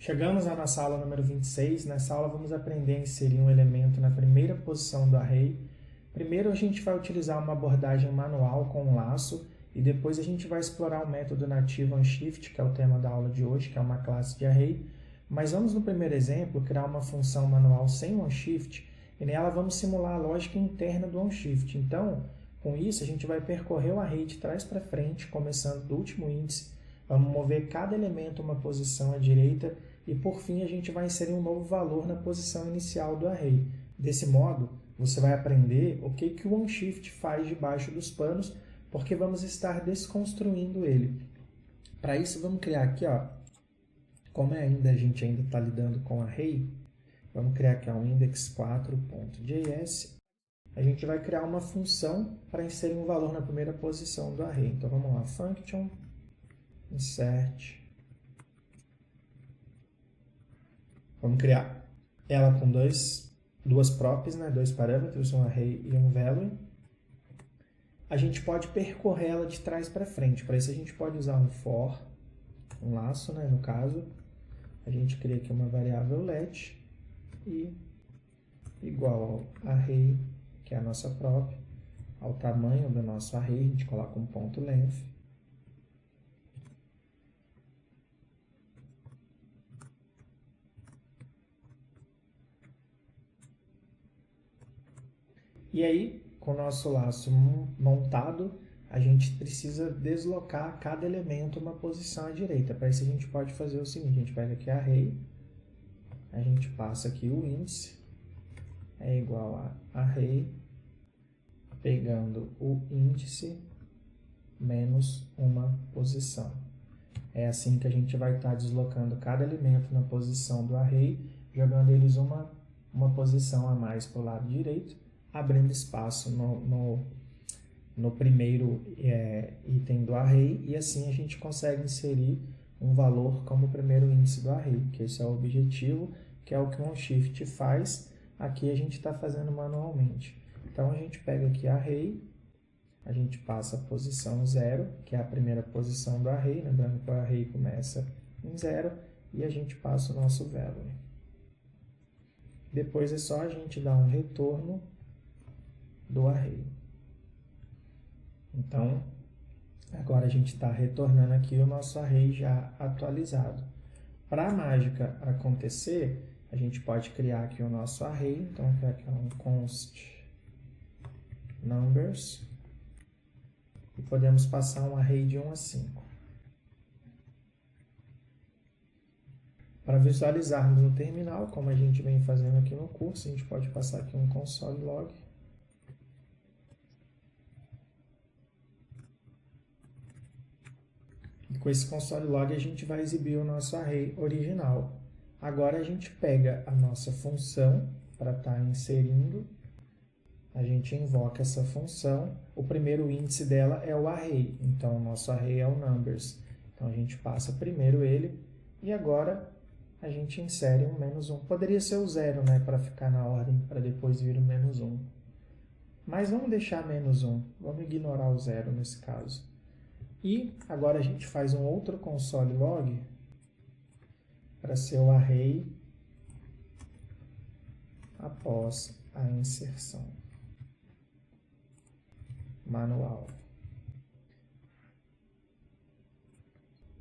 Chegamos à nossa aula número 26. Nessa aula vamos aprender a inserir um elemento na primeira posição do array. Primeiro a gente vai utilizar uma abordagem manual com um laço e depois a gente vai explorar o método nativo onShift, que é o tema da aula de hoje, que é uma classe de array. Mas vamos no primeiro exemplo criar uma função manual sem onShift e nela vamos simular a lógica interna do onShift. Então, com isso a gente vai percorrer o array de trás para frente, começando do último índice. Vamos mover cada elemento uma posição à direita e, por fim, a gente vai inserir um novo valor na posição inicial do array. Desse modo, você vai aprender o que o onShift faz debaixo dos panos, porque vamos estar desconstruindo ele. Para isso, vamos criar aqui, como a gente ainda está lidando com array, vamos criar aqui um index4.js. A gente vai criar uma função para inserir um valor na primeira posição do array. Então, vamos lá, function insert. Vamos criar ela com duas props, dois parâmetros, um array e um value. A gente pode percorrer ela de trás para frente. Para isso a gente pode usar um for, um laço, no caso. A gente cria aqui uma variável let e igual ao array, que é a nossa prop, ao tamanho do nosso array, a gente coloca um ponto length. E aí, com o nosso laço montado, a gente precisa deslocar cada elemento uma posição à direita. Para isso a gente pode fazer o seguinte, a gente pega aqui array, a gente passa aqui o índice, é igual a array, pegando o índice menos uma posição. É assim que a gente vai estar deslocando cada elemento na posição do array, jogando eles uma posição a mais para o lado direito, abrindo espaço no primeiro item do array, e assim a gente consegue inserir um valor como o primeiro índice do array, que esse é o objetivo, que é o que o onShift faz. Aqui a gente está fazendo manualmente. Então a gente pega aqui array, a gente passa a posição 0, que é a primeira posição do array, lembrando que o array começa em 0, e a gente passa o nosso value. Depois é só a gente dar um retorno do array. Então, agora a gente está retornando aqui o nosso array já atualizado. Para a mágica acontecer, a gente pode criar aqui o nosso array. Então, vou criar aqui um const numbers e podemos passar um array de 1 a 5. Para visualizarmos no terminal, como a gente vem fazendo aqui no curso, a gente pode passar aqui um console log. E com esse console log a gente vai exibir o nosso array original. Agora a gente pega a nossa função para estar inserindo, a gente invoca essa função, o primeiro índice dela é o array, então o nosso array é o numbers. Então a gente passa primeiro ele e agora a gente insere um menos 1. Poderia ser o 0, para ficar na ordem, para depois vir o menos 1. Mas vamos deixar menos 1, vamos ignorar o 0 nesse caso. E agora a gente faz um outro console log para ser o array após a inserção manual.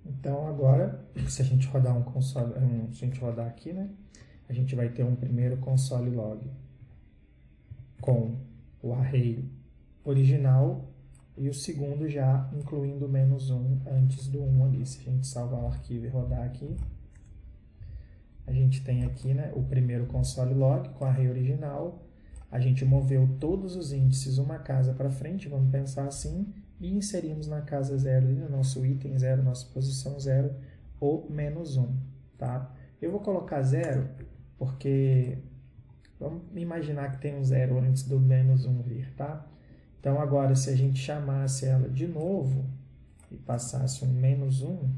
Então agora, se a gente rodar se a gente rodar aqui, a gente vai ter um primeiro console log com o array original e o segundo já incluindo o menos 1 antes do 1 ali. Se a gente salvar o arquivo e rodar aqui, a gente tem aqui o primeiro console log com o array original. A gente moveu todos os índices uma casa para frente, vamos pensar assim, e inserimos na casa 0, no nosso item 0, nossa posição 0, o menos 1. Tá? Eu vou colocar 0 porque vamos imaginar que tem um 0 antes do menos 1 vir. Tá? Então agora, se a gente chamasse ela de novo e passasse um menos 1,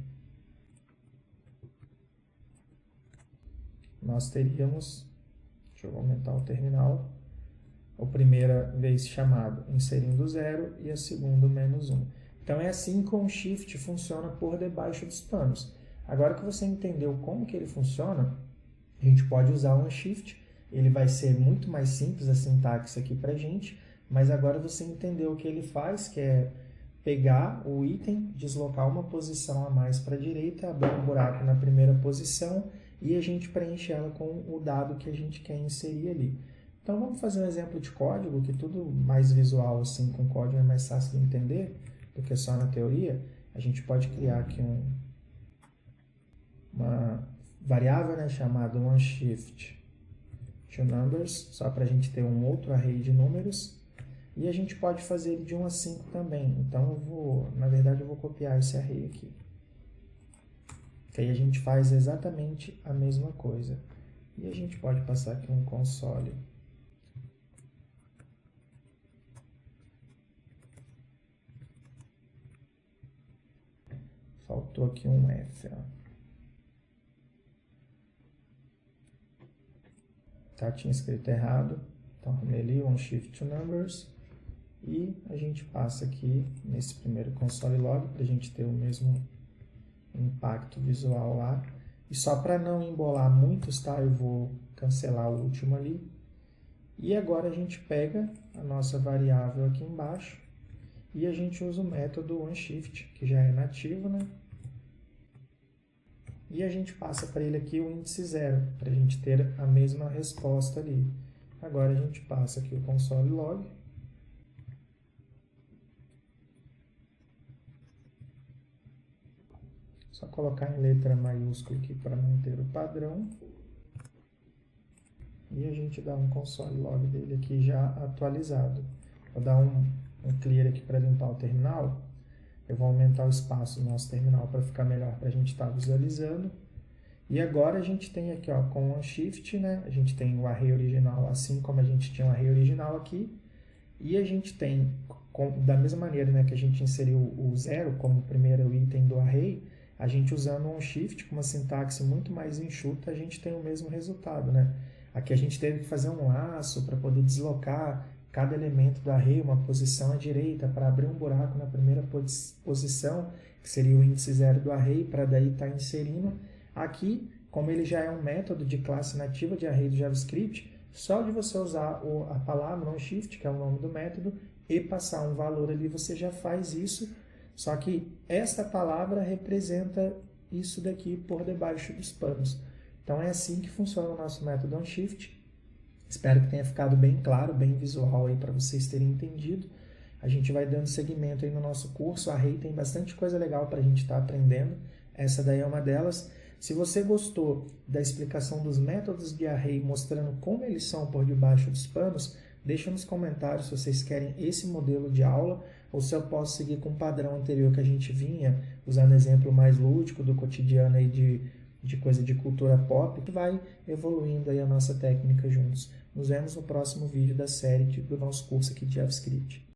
nós teríamos, deixa eu aumentar o terminal, a primeira vez chamado inserindo 0 e a segunda menos 1. Então é assim que o onShift funciona por debaixo dos panos. Agora que você entendeu como que ele funciona, a gente pode usar o Unshift. Ele vai ser muito mais simples a sintaxe aqui para a gente, mas agora você entendeu o que ele faz, que é pegar o item, deslocar uma posição a mais para a direita, abrir um buraco na primeira posição e a gente preenche ela com o dado que a gente quer inserir ali. Então vamos fazer um exemplo de código, que tudo mais visual assim com código é mais fácil de entender do que só na teoria. A gente pode criar aqui uma variável, né, chamada OneShift2Numbers, só para a gente ter um outro array de números. E a gente pode fazer ele de 1 a 5 também. Então, na verdade, eu vou copiar esse array aqui. Que aí a gente faz exatamente a mesma coisa. E a gente pode passar aqui um console. Faltou aqui um F, ó. Tá, tinha escrito errado. Então, arrumei ali OneShift2Numbers. E a gente passa aqui nesse primeiro console log para a gente ter o mesmo impacto visual lá. E só para não embolar muitos, tá? Eu vou cancelar o último ali. E agora a gente pega a nossa variável aqui embaixo e a gente usa o método OneShift, que já é nativo, né? E a gente passa para ele aqui o índice 0, para a gente ter a mesma resposta ali. Agora a gente passa aqui o console log. Só colocar em letra maiúscula aqui para manter o padrão. E a gente dá um console log dele aqui já atualizado. Vou dar um clear aqui para limpar o terminal. Eu vou aumentar o espaço do nosso terminal para ficar melhor para a gente estar visualizando. E agora a gente tem aqui, ó, com o OneShift, né? A gente tem o array original, assim como a gente tinha o array original aqui. E a gente tem, da mesma maneira, né, que a gente inseriu o 0 como primeiro item do array, a gente usando um shift com uma sintaxe muito mais enxuta, a gente tem o mesmo resultado, né? Aqui a gente teve que fazer um laço para poder deslocar cada elemento do array, uma posição à direita, para abrir um buraco na primeira posição, que seria o índice 0 do array, para daí estar inserindo. Aqui, como ele já é um método de classe nativa de array do JavaScript, só de você usar a palavra OneShift, que é o nome do método, e passar um valor ali, você já faz isso. Só que esta palavra representa isso daqui por debaixo dos panos. Então é assim que funciona o nosso método OneShift. Espero que tenha ficado bem claro, bem visual aí para vocês terem entendido. A gente vai dando seguimento aí no nosso curso. A Array tem bastante coisa legal para a gente estar aprendendo. Essa daí é uma delas. Se você gostou da explicação dos métodos de Array, mostrando como eles são por debaixo dos panos, deixa nos comentários se vocês querem esse modelo de aula ou se eu posso seguir com o padrão anterior que a gente vinha, usando exemplo mais lúdico do cotidiano aí de coisa de cultura pop, que vai evoluindo aí a nossa técnica juntos. Nos vemos no próximo vídeo da série do nosso curso aqui de JavaScript.